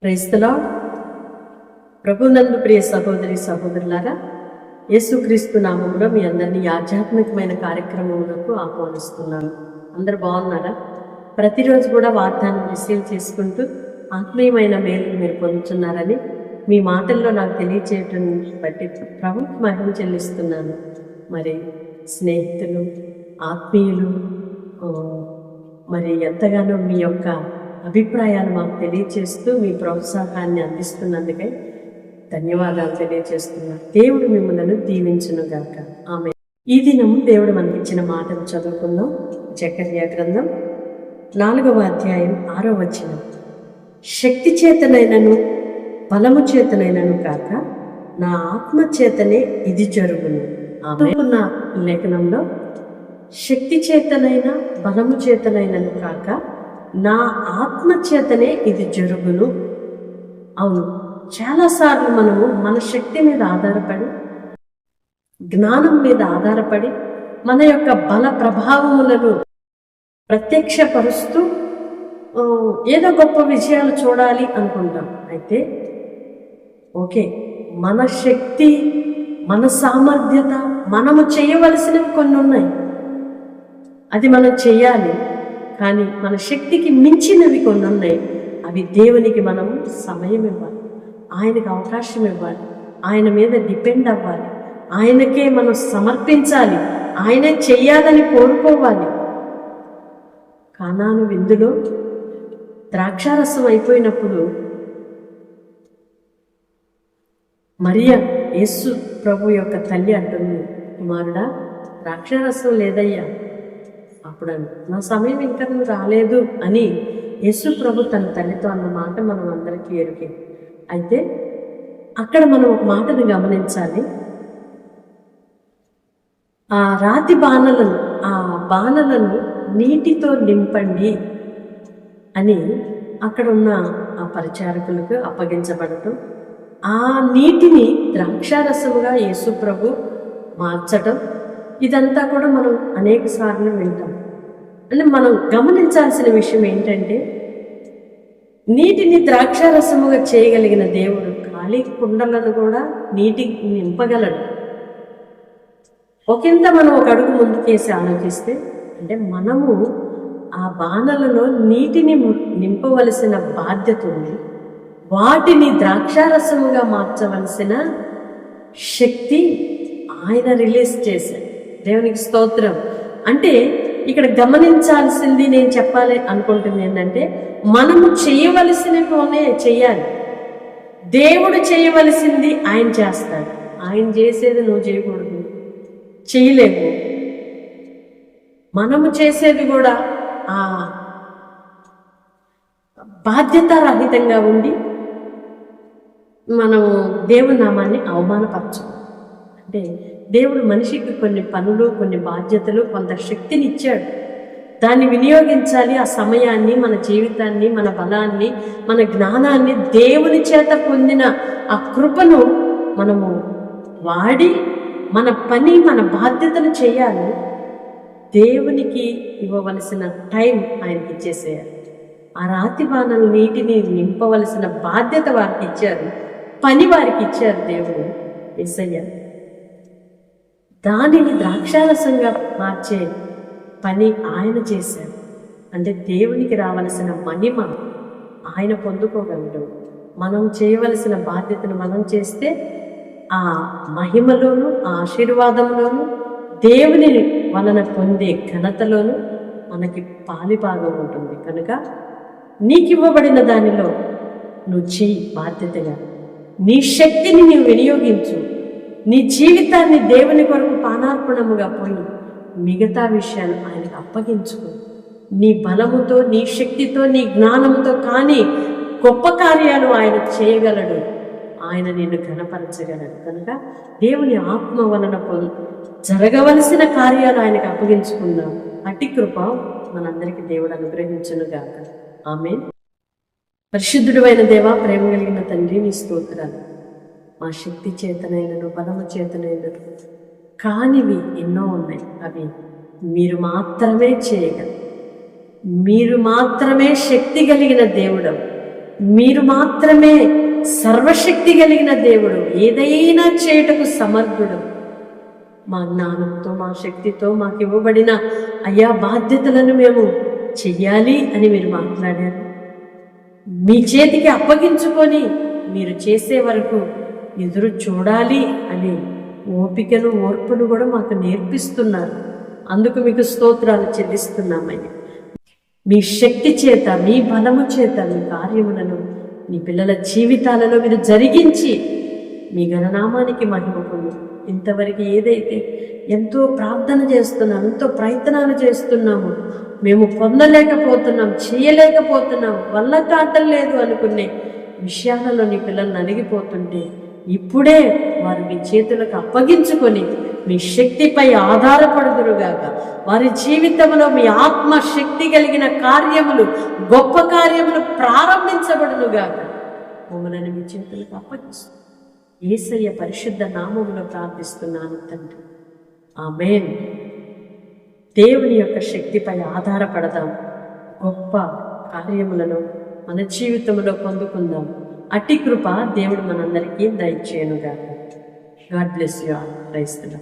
Praise the lord. ప్రభునందు ప్రియ సహోదరి సహోదరులారా, యేసుక్రీస్తు నామములో మీ అందరినీ ఆధ్యాత్మికమైన కార్యక్రమములకు ఆహ్వానిస్తున్నాను. అందరు బాగున్నారా? ప్రతిరోజు కూడా వాగ్దానం రిసీవ్ చేసుకుంటూ ఆత్మీయమైన మేలు మీరు పొందుతున్నారని మీ మాటల్లో నాకు తెలియచేయటం బట్టి ప్రభుకి మహిమ చెల్లిస్తున్నాను. మరి స్నేహితులు, ఆత్మీయులు మరి ఎంతగానో మీ యొక్క అభిప్రాయాలు మాకు తెలియచేస్తూ మీ ప్రోత్సాహాన్ని అందిస్తున్నందుకై ధన్యవాదాలు తెలియజేస్తున్నాను. దేవుడు మిమ్మల్ని దీవించునుగాక. ఆమె. ఈ దినం దేవుడు మనకిచ్చిన మాటను చదువుకుందాం. జకర్యా గ్రంథం 4వ అధ్యాయం 6వ వచనం. శక్తి చేతనైనను బలము చేతనైనను కాక నా ఆత్మ చేతనే ఇది జరుగును. ఆమెకున్న లేఖనంలో శక్తి చేతనైన బలము చేతనైనను కాక నా ఆత్మ చేతనే ఇది జరుగును. అవును, చాలాసార్లు మనము మన శక్తి మీద ఆధారపడి, జ్ఞానం మీద ఆధారపడి, మన యొక్క బల ప్రభావములను ప్రత్యక్షపరుస్తూ ఏదో గొప్ప విజయాలు చూడాలి అనుకుంటాం. అయితే ఓకే, మన శక్తి, మన సామర్థ్యత, మనము చేయవలసినవి కొన్ని ఉన్నాయి. అది మనం చెయ్యాలి. కానీ మన శక్తికి మించినవి కొన్ని ఉన్నాయి. అవి దేవునికి మనము సమయం ఇవ్వాలి, ఆయనకు అవకాశం ఇవ్వాలి, ఆయన మీద డిపెండ్ అవ్వాలి, ఆయనకే మనం సమర్పించాలి, ఆయనే చెయ్యాలని కోరుకోవాలి. కానాను విందులో ద్రాక్షారసం అయిపోయినప్పుడు మరియ యేసు ప్రభు యొక్క తల్లి అంటుంది, కుమారుడా ద్రాక్షారసం లేదయ్యా. అప్పుడు నా సమయం ఇంకా రాలేదు అని యేసు ప్రభు తన తల్లితో అన్న మాట మనం అందరికీ ఎరుకే. అయితే అక్కడ మనం ఒక మాటను గమనించాలి. ఆ రాతి బాణలను నీటితో నింపండి అని అక్కడ ఉన్న ఆ పరిచారకులకు అప్పగించబడటం, ఆ నీటిని ద్రాక్షారసముగా యేసు ప్రభు మార్చటం, ఇదంతా కూడా మనం అనేక సార్లు వింటాం. అంటే మనం గమనించాల్సిన విషయం ఏంటంటే, నీటిని ద్రాక్షారసముగా చేయగలిగిన దేవుడు ఖాళీ కుండలను కూడా నీటి నింపగలడు. ఒకంత మనం ఒక అడుగు ముందుకేసి ఆలోచిస్తే, అంటే మనము ఆ బాణలలో నీటిని నింపవలసిన బాధ్యత ఉంది. వాటిని ద్రాక్షారసముగా మార్చవలసిన శక్తి ఆయన రిలీజ్ చేశారు. దేవునికి స్తోత్రం. అంటే ఇక్కడ గమనించాల్సింది, నేను చెప్పాలి అనుకుంటుంది ఏంటంటే, మనము చేయవలసినవి చెయ్యాలి. దేవుడు చేయవలసింది ఆయన చేస్తాడు. ఆయన చేసేది నువ్వు చేయకూడదు, చేయలేవు. మనము చేసేది కూడా ఆ బాధ్యతారహితంగా ఉండి మనము దేవుని నామాన్ని అవమానపరచం. అంటే దేవుడు మనిషికి కొన్ని పనులు, కొన్ని బాధ్యతలు, కొంత శక్తిని ఇచ్చాడు. దాన్ని వినియోగించాలి. ఆ సమయాన్ని, మన జీవితాన్ని, మన బలాన్ని, మన జ్ఞానాన్ని, దేవుని చేత పొందిన ఆ కృపను మనము వాడి మన పని, మన బాధ్యతను చేయాలి. దేవునికి ఇవ్వవలసిన టైం ఆయనకి ఇచ్చేసేయాలి. ఆ రాతి బాణాలు నీటిని నింపవలసిన బాధ్యత వారికి ఇచ్చారు, పని వారికి ఇచ్చారు దేవుడు యేసయ్య. దానిని ద్రాక్షారసంగా మార్చే పని ఆయన చేశారు. అంటే దేవునికి రావలసిన మహిమ ఆయన పొందుకోగలడు. మనం చేయవలసిన బాధ్యతను మనం చేస్తే ఆ మహిమలోను, ఆ ఆశీర్వాదంలోను, దేవుని వలన పొందే ఘనతలోను మనకి పాలిభాగం ఉంటుంది. కనుక నీకు ఇవ్వబడిన దానిలో నువ్వు చెయ్యి బాధ్యతగా. నీ శక్తిని నీవు వినియోగించు. నీ జీవితాన్ని దేవుని కొరకు పానార్పణముగా పోయి మిగతా విషయాలు ఆయనకు అప్పగించుకో. నీ బలముతో, నీ శక్తితో, నీ జ్ఞానంతో కానీ గొప్ప కార్యాలు ఆయన చేయగలడు. ఆయన నిన్ను ఘనపరచగలడు. కనుక దేవుని ఆత్మ వలన జరగవలసిన కార్యాలు ఆయనకు అప్పగించుకుందాం. అట్టి కృప మనందరికీ దేవుడు అనుగ్రహించునుగాక. ఆమేన్. పరిశుద్ధుడు అయిన దేవా, ప్రేమ కలిగిన తండ్రి, నీ స్తోత్రాలు. మా శక్తి చేతనైనను బలము చేతనైనను కానివి ఎన్నో ఉన్నాయి. అవి మీరు మాత్రమే చేయగలరు. మీరు మాత్రమే శక్తి కలిగిన దేవుడవు. మీరు మాత్రమే సర్వశక్తి కలిగిన దేవుడు, ఏదైనా చేయుటకు సమర్థుడు. మా జ్ఞానంతో మా శక్తితో మాకు ఇవ్వబడిన అయా బాధ్యతలను మేము చెయ్యాలి అని మీరు మాట్లాడారు. మీ చేతికి అప్పగించుకొని మీరు చేసే వరకు ఎదురు చూడాలి అని ఓపికను ఓర్పును కూడా మాకు నేర్పిస్తున్నారు. అందుకు మీకు స్తోత్రాలు చెల్లిస్తున్నామయ్యా. మీ శక్తి చేత, మీ బలము చేత మీ కార్యములను మీ పిల్లల జీవితాలలో మీరు జరిగించి మీ గణనామానికి మహిమ పొందు. ఇంతవరకు ఏదైతే ఎంతో ప్రార్థన చేస్తున్నాం, ఎంతో ప్రయత్నాలు చేస్తున్నాము, మేము పొందలేకపోతున్నాం, చేయలేకపోతున్నాం, వల్ల కాటం లేదు అనుకునే విషయాలలో నీ పిల్లల్ని అణిగిపోతుంటే ఇప్పుడే వారు మీ చేతులకు అప్పగించుకొని మీ శక్తిపై ఆధారపడుదురుగాక. వారి జీవితంలో మీ ఆత్మ శక్తి కలిగిన కార్యములు, గొప్ప కార్యములు ప్రారంభించబడునుగాక. మమ్మల్ని మీ చేతులకు అప్పగిస్తూ యేసయ్య పరిశుద్ధ నామములో ప్రార్థిస్తున్నాను తండ్రి, ఆమేన్. దేవుని యొక్క శక్తిపై ఆధారపడదాం, గొప్ప కార్యములను మన జీవితంలో పొందుకుందాం. అట్టి కృప దేవుడు మనందరికీ దయచేయునుగాక. God bless you all. క్రైస్తవ